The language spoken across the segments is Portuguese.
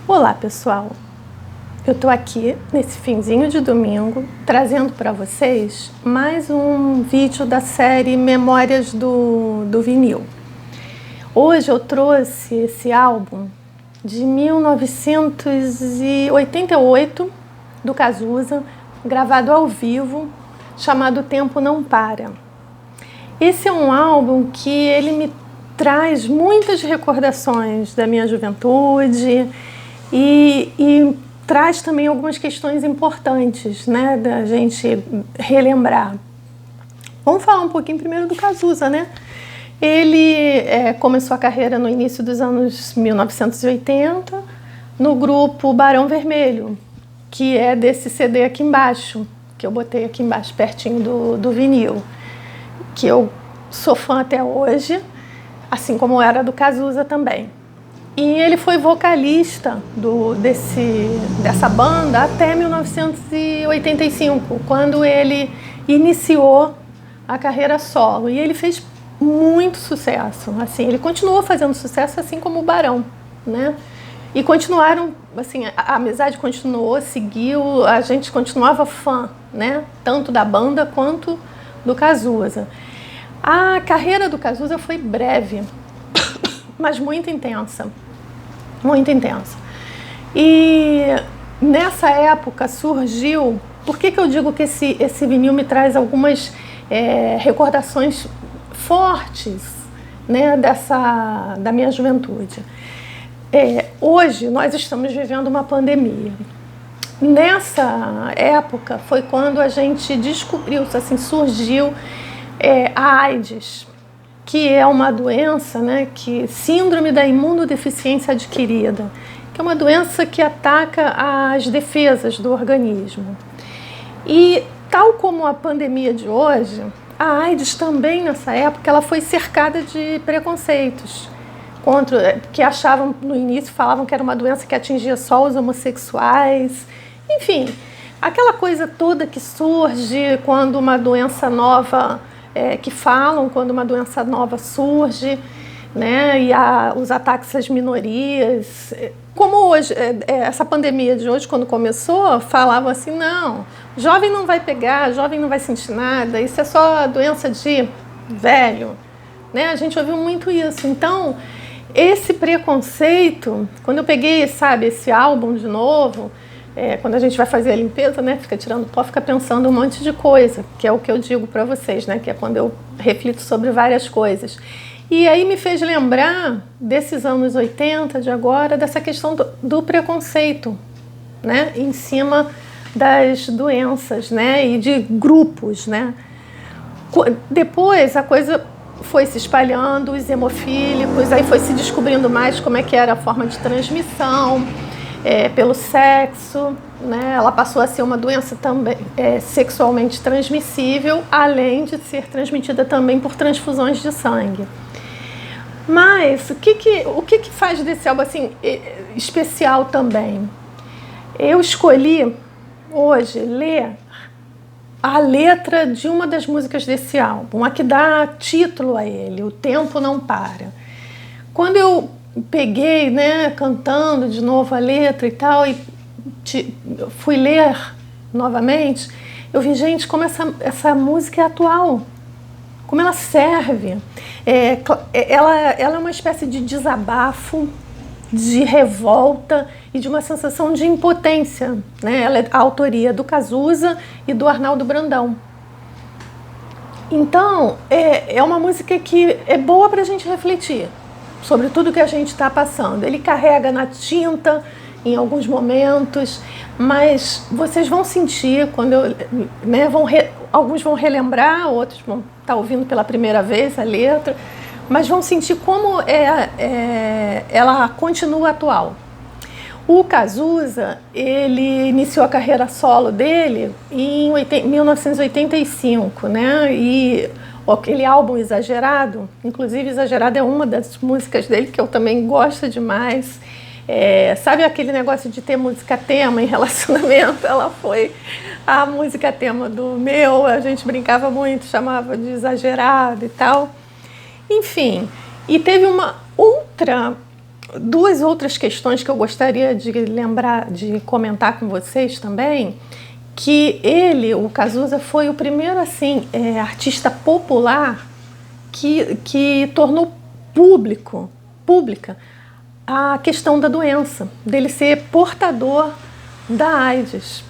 Olá, pessoal! Eu tô aqui nesse finzinho de domingo trazendo para vocês mais um vídeo da série Memórias do Vinil. Hoje eu trouxe esse álbum de 1988 do Cazuza, gravado ao vivo, chamado Tempo Não Para. Esse é um álbum que ele me traz muitas recordações da minha juventude e traz também algumas questões importantes, né, da gente relembrar. Vamos falar um pouquinho primeiro do Cazuza, né? Ele começou a carreira no início dos anos 1980 no grupo Barão Vermelho, que é desse CD aqui embaixo, que eu botei aqui embaixo, pertinho do vinil, que eu sou fã até hoje, assim como era do Cazuza também. E ele foi vocalista dessa banda até 1985, quando ele iniciou a carreira solo. E ele fez muito sucesso. Assim, ele continuou fazendo sucesso, assim como o Barão, né? E continuaram, assim, a amizade continuou, seguiu, a gente continuava fã, né? Tanto da banda quanto do Cazuza. A carreira do Cazuza foi breve, mas muito intensa. Muito intensa. E nessa época surgiu... Por que eu digo que esse vinil me traz algumas recordações fortes, né, da minha juventude? Hoje nós estamos vivendo uma pandemia. Nessa época foi quando a gente descobriu, assim, surgiu a AIDS, que é uma doença, né, síndrome da imunodeficiência adquirida, que é uma doença que ataca as defesas do organismo. E tal como a pandemia de hoje, a AIDS também nessa época ela foi cercada de preconceitos que achavam no início, falavam que era uma doença que atingia só os homossexuais, enfim, aquela coisa toda que surge quando uma doença nova quando uma doença nova surge, né, e os ataques às minorias. Como hoje, essa pandemia de hoje, quando começou, falavam assim, não, jovem não vai pegar, jovem não vai sentir nada, isso é só doença de velho, né? A gente ouviu muito isso. Então, esse preconceito, quando eu peguei, sabe, esse álbum de novo, quando a gente vai fazer a limpeza, né, fica tirando pó, fica pensando um monte de coisa, que é o que eu digo para vocês, né, que é quando eu reflito sobre várias coisas. E aí me fez lembrar desses anos 80, de agora, dessa questão do preconceito, né, em cima das doenças, né, e de grupos, né. Depois a coisa foi se espalhando, os hemofílicos, aí foi se descobrindo mais como é que era a forma de transmissão, pelo sexo, né? Ela passou a ser uma doença também sexualmente transmissível, além de ser transmitida também por transfusões de sangue. Mas o que faz desse álbum assim especial também? Eu escolhi hoje ler a letra de uma das músicas desse álbum, a que dá título a ele, O Tempo Não Para. Quando eu peguei, né, cantando de novo a letra e tal, e fui ler novamente, eu vi, gente, como essa música é atual, como ela serve. Ela é uma espécie de desabafo, de revolta e de uma sensação de impotência, né? Ela é a autoria do Cazuza e do Arnaldo Brandão. Então, é uma música que é boa para a gente refletir sobre tudo que a gente está passando. Ele carrega na tinta em alguns momentos, mas vocês vão sentir quando alguns vão relembrar, outros vão estar ouvindo pela primeira vez a letra, mas vão sentir como ela continua atual. O Cazuza, ele iniciou a carreira solo dele em 1985, né? E aquele álbum Exagerado, inclusive Exagerado é uma das músicas dele que eu também gosto demais. Sabe aquele negócio de ter música tema em relacionamento? Ela foi a música tema do meu, a gente brincava muito, chamava de Exagerado e tal. Enfim, e teve uma outra duas outras questões que eu gostaria de lembrar, de comentar com vocês também, que ele, o Cazuza, foi o primeiro assim, artista popular que tornou pública a questão da doença, dele ser portador da AIDS.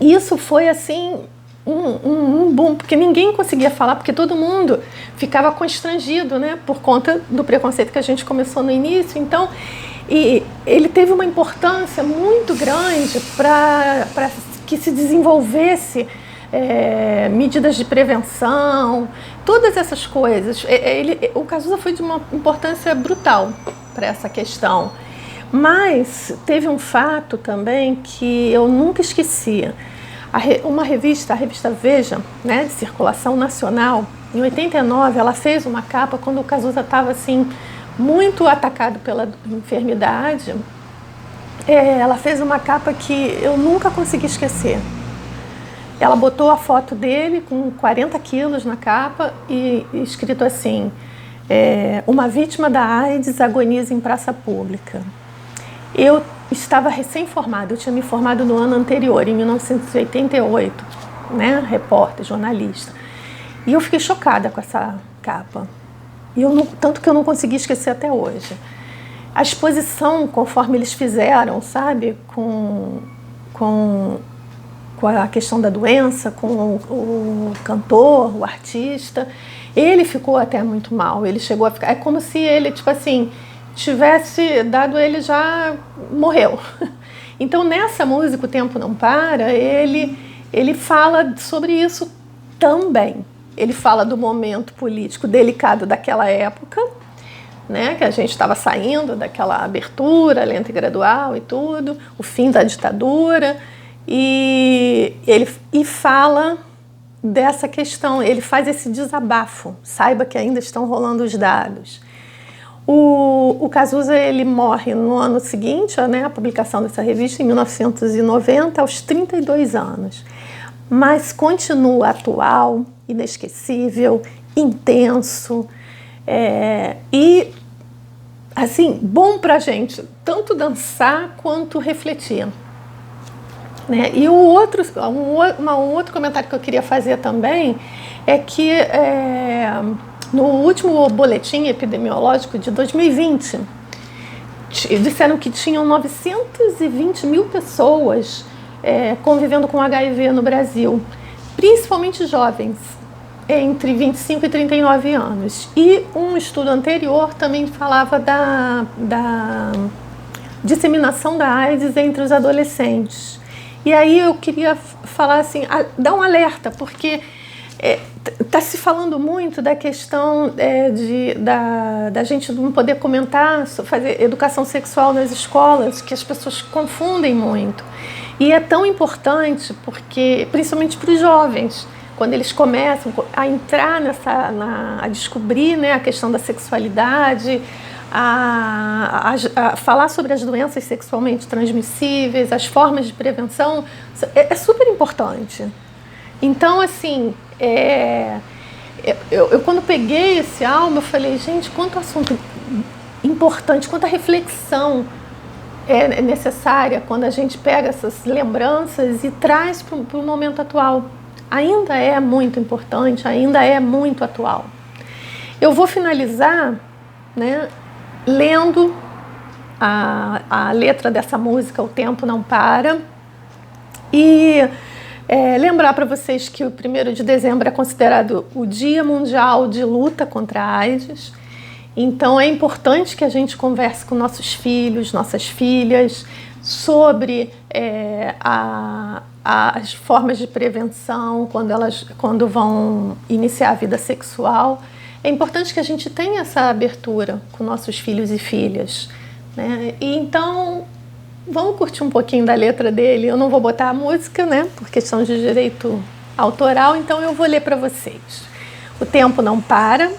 Isso foi assim um boom, porque ninguém conseguia falar, porque todo mundo ficava constrangido, né, por conta do preconceito que a gente começou no início. Então, e ele teve uma importância muito grande para que se desenvolvesse medidas de prevenção, todas essas coisas. O Cazuza foi de uma importância brutal para essa questão. Mas teve um fato também que eu nunca esqueci. Uma revista, a revista Veja, né, de circulação nacional, em 89, ela fez uma capa quando o Cazuza estava assim, muito atacado pela enfermidade. Ela fez uma capa que eu nunca consegui esquecer. Ela botou a foto dele com 40 quilos na capa e escrito assim: uma vítima da AIDS agoniza em praça pública. Eu estava recém-formada, eu tinha me formado no ano anterior, em 1988, né, repórter, jornalista. E eu fiquei chocada com essa capa. Tanto que eu não consegui esquecer até hoje. A exposição, conforme eles fizeram, sabe, com a questão da doença, com o cantor, o artista, ele ficou até muito mal. Ele chegou a ficar... É como se ele, tipo assim, tivesse dado, ele já morreu. Então, nessa música, O Tempo Não Para, ele fala sobre isso também. Ele fala do momento político delicado daquela época, né, que a gente estava saindo daquela abertura lenta e gradual e tudo, o fim da ditadura, e ele fala dessa questão, ele faz esse desabafo, saiba que ainda estão rolando os dados. O Cazuza, ele morre no ano seguinte, né, a publicação dessa revista, em 1990, aos 32 anos. Mas continua atual, inesquecível, intenso, e, assim, bom pra gente, tanto dançar quanto refletir. Né? E um outro comentário que eu queria fazer também é que no último boletim epidemiológico de 2020, disseram que tinham 920 mil pessoas convivendo com HIV no Brasil, principalmente jovens, entre 25 e 39 anos. E um estudo anterior também falava da disseminação da AIDS entre os adolescentes. E aí eu queria falar assim, dar um alerta, porque está se falando muito da questão da gente não poder comentar, fazer educação sexual nas escolas, que as pessoas confundem muito. E é tão importante, porque, principalmente para os jovens, quando eles começam a entrar a descobrir, né, a questão da sexualidade, a falar sobre as doenças sexualmente transmissíveis, as formas de prevenção, é super importante. Então, assim, eu quando peguei esse álbum, eu falei, gente, quanto assunto importante, quanta reflexão é necessária quando a gente pega essas lembranças e traz para o momento atual. Ainda é muito importante, ainda é muito atual. Eu vou finalizar, né, lendo a letra dessa música, O Tempo Não Para, e lembrar para vocês que o 1º de dezembro é considerado o Dia Mundial de Luta contra a AIDS. Então é importante que a gente converse com nossos filhos, nossas filhas, sobre as formas de prevenção quando vão iniciar a vida sexual. É importante que a gente tenha essa abertura com nossos filhos e filhas, né? E então, vamos curtir um pouquinho da letra dele. Eu não vou botar a música, né, por questão de direito autoral, então eu vou ler para vocês. O Tempo Não Para,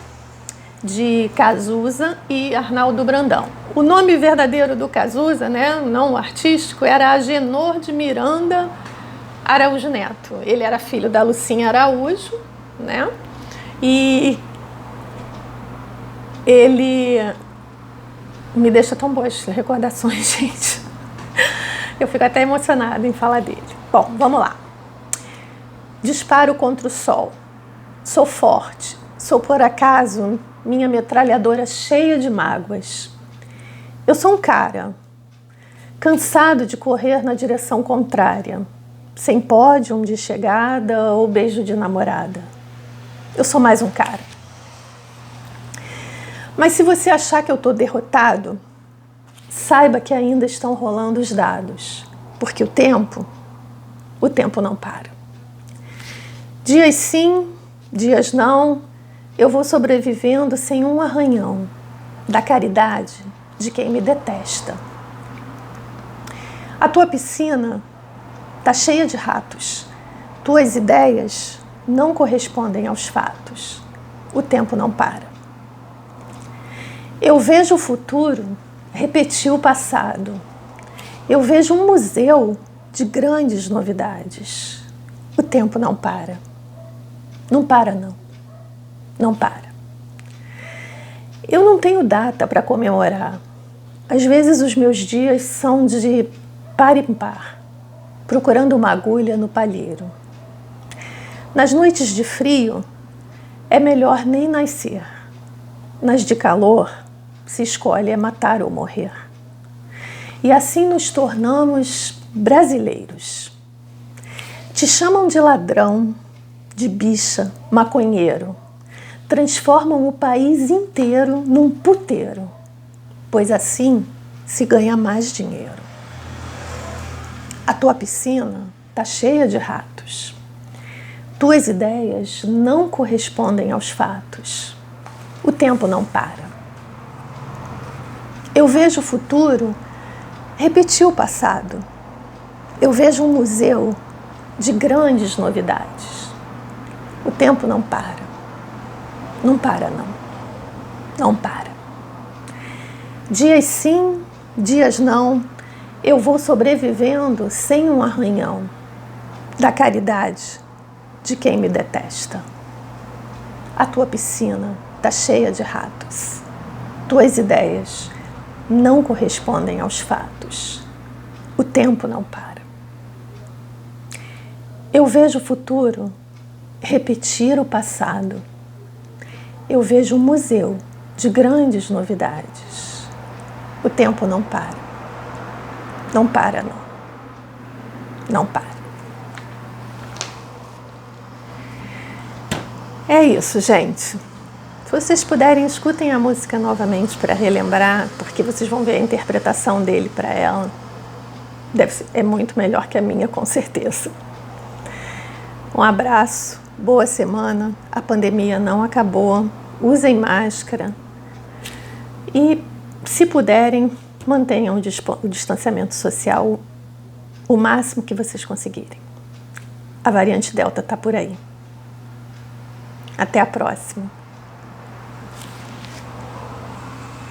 de Cazuza e Arnaldo Brandão. O nome verdadeiro do Cazuza, né, não artístico, era Agenor de Miranda Araújo Neto. Ele era filho da Lucinha Araújo, né, e ele Me deixa tão boas recordações, gente. Eu fico até emocionada em falar dele. Bom, vamos lá. Disparo contra o sol. Sou forte. Sou, por acaso, minha metralhadora cheia de mágoas. Eu sou um cara cansado de correr na direção contrária, sem pódio de chegada ou beijo de namorada. Eu sou mais um cara. Mas se você achar que eu estou derrotado, saiba que ainda estão rolando os dados, porque o tempo não para. Dias sim, dias não, eu vou sobrevivendo sem um arranhão da caridade de quem me detesta. A tua piscina está cheia de ratos. Tuas ideias não correspondem aos fatos. O tempo não para. Eu vejo o futuro repetir o passado. Eu vejo um museu de grandes novidades. O tempo não para. Não para, não. Não para. Eu não tenho data para comemorar. Às vezes os meus dias são de par em par, procurando uma agulha no palheiro. Nas noites de frio, é melhor nem nascer. Nas de calor, se escolhe é matar ou morrer. E assim nos tornamos brasileiros. Te chamam de ladrão, de bicha, maconheiro. Transformam o país inteiro num puteiro, pois assim se ganha mais dinheiro. A tua piscina está cheia de ratos. Tuas ideias não correspondem aos fatos. O tempo não para. Eu vejo o futuro repetir o passado. Eu vejo um museu de grandes novidades. O tempo não para. Não para, não. Não para. Dias sim, dias não, eu vou sobrevivendo sem um arranhão da caridade de quem me detesta. A tua piscina está cheia de ratos. Tuas ideias não correspondem aos fatos. O tempo não para. Eu vejo o futuro repetir o passado. Eu vejo um museu de grandes novidades. O tempo não para. Não para, não. Não para. É isso, gente. Se vocês puderem, escutem a música novamente para relembrar, porque vocês vão ver a interpretação dele para ela. É muito melhor que a minha, com certeza. Um abraço, boa semana. A pandemia não acabou. Usem máscara. E, se puderem, mantenham o distanciamento social o máximo que vocês conseguirem. A variante Delta está por aí. Até a próxima.